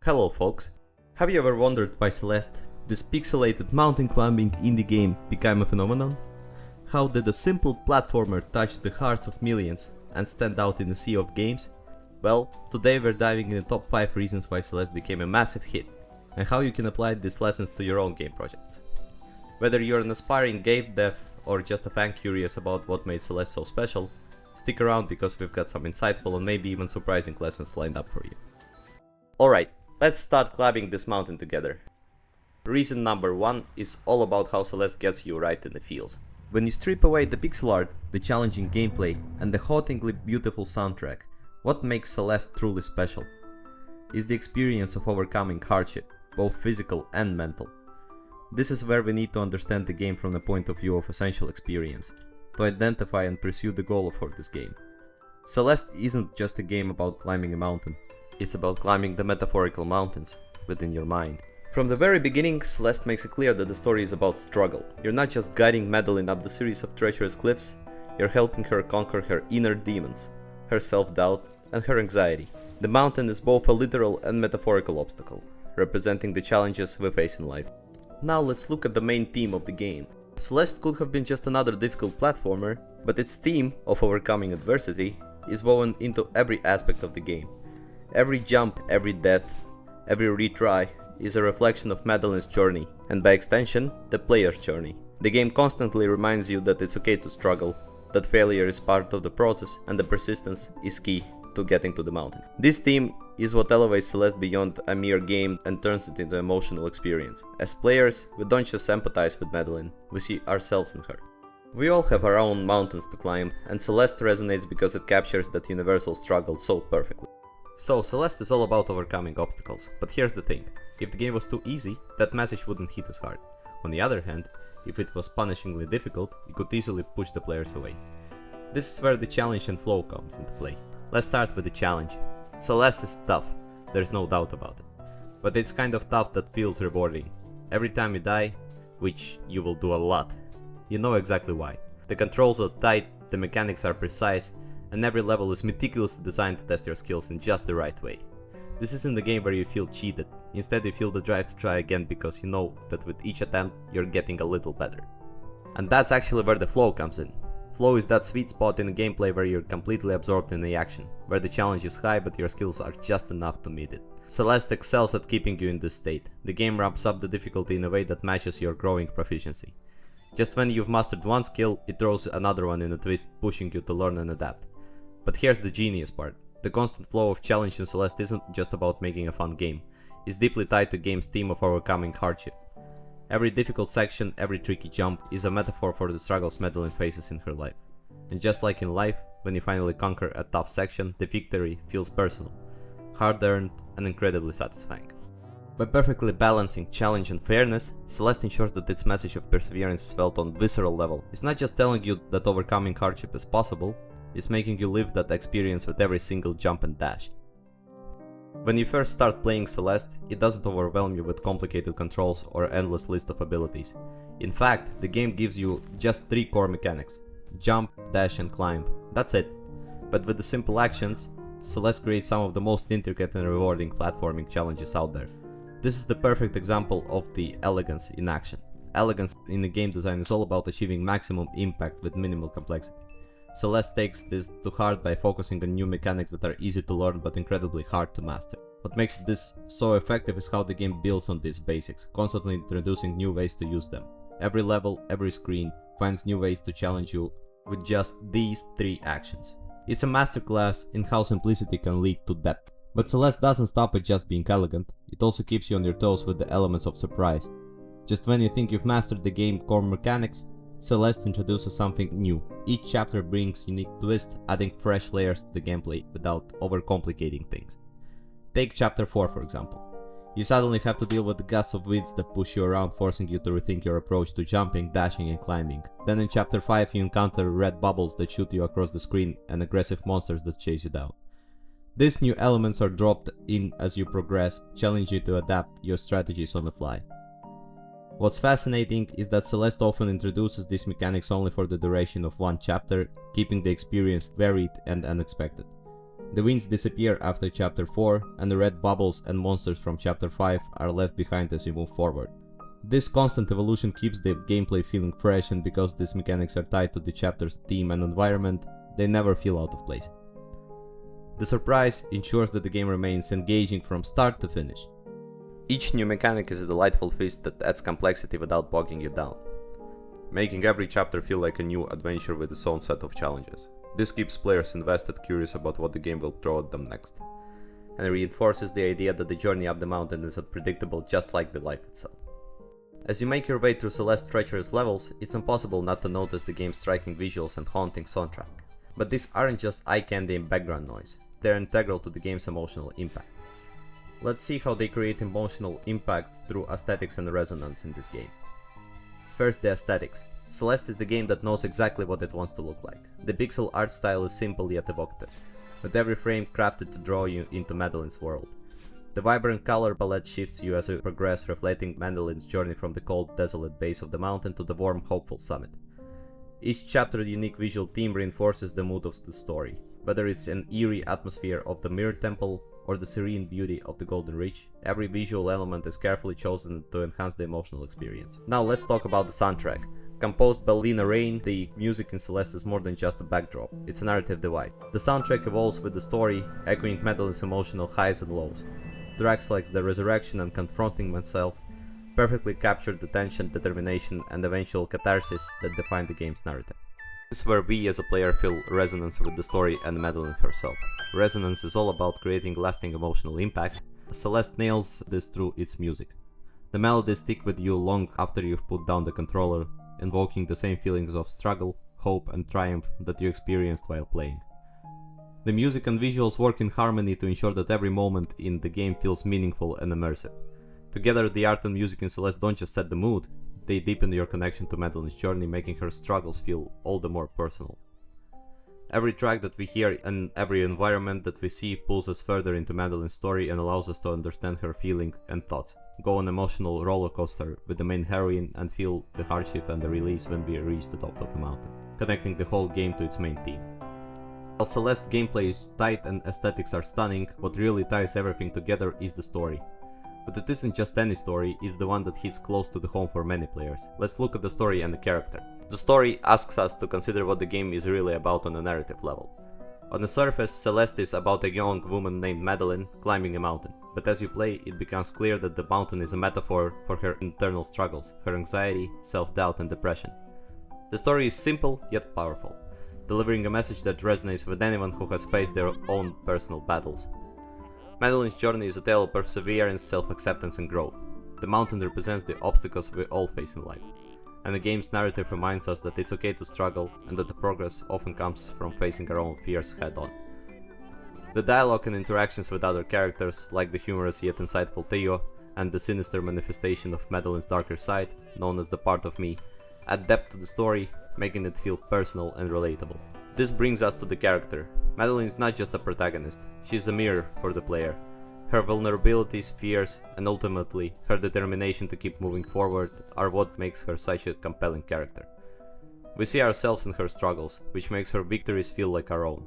Hello folks! Have you ever wondered why Celeste, this pixelated mountain climbing indie game, became a phenomenon? How did a simple platformer touch the hearts of millions and stand out in a sea of games? Well, today we're diving in the top 5 reasons why Celeste became a massive hit, and how you can apply these lessons to your own game projects. Whether you're an aspiring game dev or just a fan curious about what made Celeste so special, stick around because we've got some insightful and maybe even surprising lessons lined up for you. Alright, let's start climbing this mountain together. Reason number 1 is all about how Celeste gets you right in the feels. When you strip away the pixel art, the challenging gameplay, and the hauntingly beautiful soundtrack, what makes Celeste truly special is the experience of overcoming hardship, both physical and mental. This is where we need to understand the game from the point of view of essential experience, to identify and pursue the goal for this game. Celeste isn't just a game about climbing a mountain, it's about climbing the metaphorical mountains within your mind. From the very beginning, Celeste makes it clear that the story is about struggle. You're not just guiding Madeline up the series of treacherous cliffs, you're helping her conquer her inner demons, her self-doubt, and her anxiety. The mountain is both a literal and metaphorical obstacle, representing the challenges we face in life. Now let's look at the main theme of the game. Celeste could have been just another difficult platformer, but its theme of overcoming adversity is woven into every aspect of the game. Every jump, every death, every retry is a reflection of Madeline's journey, and by extension, the player's journey. The game constantly reminds you that it's okay to struggle, that failure is part of the process, and the persistence is key to getting to the mountain. This theme is what elevates Celeste beyond a mere game and turns it into an emotional experience. As players, we don't just empathize with Madeline, we see ourselves in her. We all have our own mountains to climb, and Celeste resonates because it captures that universal struggle so perfectly. So, Celeste is all about overcoming obstacles, but here's the thing, if the game was too easy, that message wouldn't hit as hard. On the other hand, if it was punishingly difficult, it could easily push the players away. This is where the challenge and flow comes into play. Let's start with the challenge. Celeste is tough, there's no doubt about it. But it's kind of tough that feels rewarding. Every time you die, which you will do a lot, you know exactly why. The controls are tight, the mechanics are precise, and every level is meticulously designed to test your skills in just the right way. This isn't the game where you feel cheated, instead you feel the drive to try again because you know that with each attempt you're getting a little better. And that's actually where the flow comes in. Flow is that sweet spot in the gameplay where you're completely absorbed in the action, where the challenge is high but your skills are just enough to meet it. Celeste excels at keeping you in this state. The game ramps up the difficulty in a way that matches your growing proficiency. Just when you've mastered one skill, it throws another one in a twist, pushing you to learn and adapt. But here's the genius part. The constant flow of challenge in Celeste isn't just about making a fun game. It's deeply tied to the game's theme of overcoming hardship. Every difficult section, every tricky jump is a metaphor for the struggles Madeline faces in her life. And just like in life, when you finally conquer a tough section, the victory feels personal, hard-earned, and incredibly satisfying. By perfectly balancing challenge and fairness, Celeste ensures that its message of perseverance is felt on a visceral level. It's not just telling you that overcoming hardship is possible, it's making you live that experience with every single jump and dash. When you first start playing Celeste, it doesn't overwhelm you with complicated controls or endless list of abilities. In fact, the game gives you just 3 core mechanics: jump, dash and climb. That's it. But with the simple actions, Celeste creates some of the most intricate and rewarding platforming challenges out there. This is the perfect example of the Elegance in action. Elegance in the game design is all about achieving maximum impact with minimal complexity. Celeste takes this to heart by focusing on new mechanics that are easy to learn but incredibly hard to master. What makes this so effective is how the game builds on these basics, constantly introducing new ways to use them. Every level, every screen finds new ways to challenge you with just these 3 actions. It's a masterclass in how simplicity can lead to depth. But Celeste doesn't stop at just being elegant, it also keeps you on your toes with the elements of surprise. Just when you think you've mastered the game's core mechanics, Celeste introduces something new. Each chapter brings unique twists, adding fresh layers to the gameplay without overcomplicating things. Take chapter 4 for example. You suddenly have to deal with the gusts of winds that push you around, forcing you to rethink your approach to jumping, dashing and climbing. Then in chapter 5 you encounter red bubbles that shoot you across the screen and aggressive monsters that chase you down. These new elements are dropped in as you progress, challenging you to adapt your strategies on the fly. What's fascinating is that Celeste often introduces these mechanics only for the duration of one chapter, keeping the experience varied and unexpected. The winds disappear after chapter 4, and the red bubbles and monsters from chapter 5 are left behind as you move forward. This constant evolution keeps the gameplay feeling fresh, and because these mechanics are tied to the chapter's theme and environment, they never feel out of place. The surprise ensures that the game remains engaging from start to finish. Each new mechanic is a delightful feast that adds complexity without bogging you down, making every chapter feel like a new adventure with its own set of challenges. This keeps players invested, curious about what the game will throw at them next, and reinforces the idea that the journey up the mountain is unpredictable, just like the life itself. As you make your way through Celeste's treacherous levels, it's impossible not to notice the game's striking visuals and haunting soundtrack. But these aren't just eye candy and background noise, they're integral to the game's emotional impact. Let's see how they create emotional impact through aesthetics and resonance in this game. First, the aesthetics. Celeste is the game that knows exactly what it wants to look like. The pixel art style is simple yet evocative, with every frame crafted to draw you into Madeline's world. The vibrant color palette shifts you as you progress, reflecting Madeline's journey from the cold, desolate base of the mountain to the warm, hopeful summit. Each chapter's unique visual theme reinforces the mood of the story, whether it's an eerie atmosphere of the Mirror Temple or the serene beauty of the Golden Reach. Every visual element is carefully chosen to enhance the emotional experience. Now let's talk about the soundtrack. Composed by Lena Raine, the music in Celeste is more than just a backdrop, it's a narrative device. The soundtrack evolves with the story, echoing Madeline's emotional highs and lows. Tracks like The Resurrection and Confronting Myself perfectly captured the tension, determination, and eventual catharsis that define the game's narrative. This is where we as a player feel resonance with the story and Madeline herself. Resonance is all about creating lasting emotional impact. Celeste nails this through its music. The melodies stick with you long after you've put down the controller, invoking the same feelings of struggle, hope, and triumph that you experienced while playing. The music and visuals work in harmony to ensure that every moment in the game feels meaningful and immersive. Together, the art and music in Celeste don't just set the mood, they deepen your connection to Madeline's journey, making her struggles feel all the more personal. Every track that we hear and every environment that we see pulls us further into Madeline's story and allows us to understand her feelings and thoughts, go on an emotional roller coaster with the main heroine, and feel the hardship and the release when we reach the top of the mountain, connecting the whole game to its main theme. While Celeste gameplay is tight and aesthetics are stunning, what really ties everything together is the story. But it isn't just any story, it's the one that hits close to the home for many players. Let's look at the story and the character. The story asks us to consider what the game is really about on a narrative level. On the surface, Celeste is about a young woman named Madeline climbing a mountain, but as you play, it becomes clear that the mountain is a metaphor for her internal struggles, her anxiety, self-doubt, and depression. The story is simple yet powerful, delivering a message that resonates with anyone who has faced their own personal battles. Madeline's journey is a tale of perseverance, self-acceptance, and growth. The mountain represents the obstacles we all face in life, and the game's narrative reminds us that it's okay to struggle and that the progress often comes from facing our own fears head-on. The dialogue and interactions with other characters, like the humorous yet insightful Theo and the sinister manifestation of Madeline's darker side, known as the part of me, add depth to the story, making it feel personal and relatable. This brings us to the character. Madeline is not just a protagonist, she's the mirror for the player. Her vulnerabilities, fears, and ultimately her determination to keep moving forward are what makes her such a compelling character. We see ourselves in her struggles, which makes her victories feel like our own.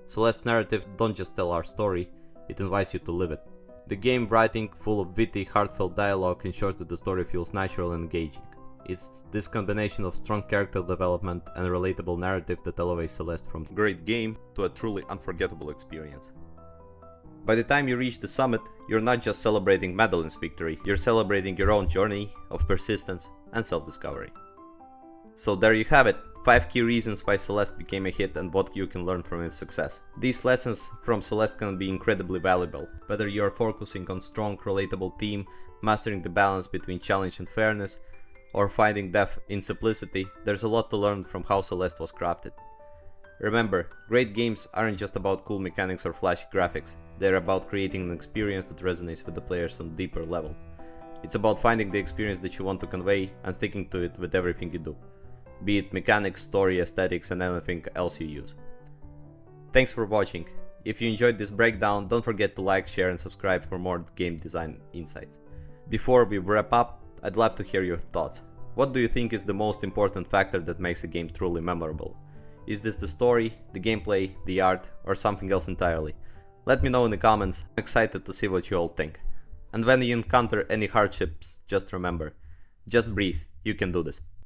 Celeste's narrative don't just tell our story, it invites you to live it. The game writing, full of witty, heartfelt dialogue, ensures that the story feels natural and engaging. It's this combination of strong character development and relatable narrative that elevates Celeste from a great game to a truly unforgettable experience. By the time you reach the summit, you're not just celebrating Madeline's victory, you're celebrating your own journey of persistence and self-discovery. So there you have it, 5 key reasons why Celeste became a hit and what you can learn from its success. These lessons from Celeste can be incredibly valuable, whether you are focusing on strong, relatable theme, mastering the balance between challenge and fairness, or finding depth in simplicity. There's a lot to learn from how Celeste was crafted. Remember, great games aren't just about cool mechanics or flashy graphics, they're about creating an experience that resonates with the players on a deeper level. It's about finding the experience that you want to convey and sticking to it with everything you do, be it mechanics, story, aesthetics, and anything else you use. Thanks for watching. If you enjoyed this breakdown, don't forget to like, share, and subscribe for more game design insights. Before we wrap up, I'd love to hear your thoughts. What do you think is the most important factor that makes a game truly memorable? Is this the story, the gameplay, the art, or something else entirely? Let me know in the comments, I'm excited to see what you all think. And when you encounter any hardships, just remember, just breathe, you can do this.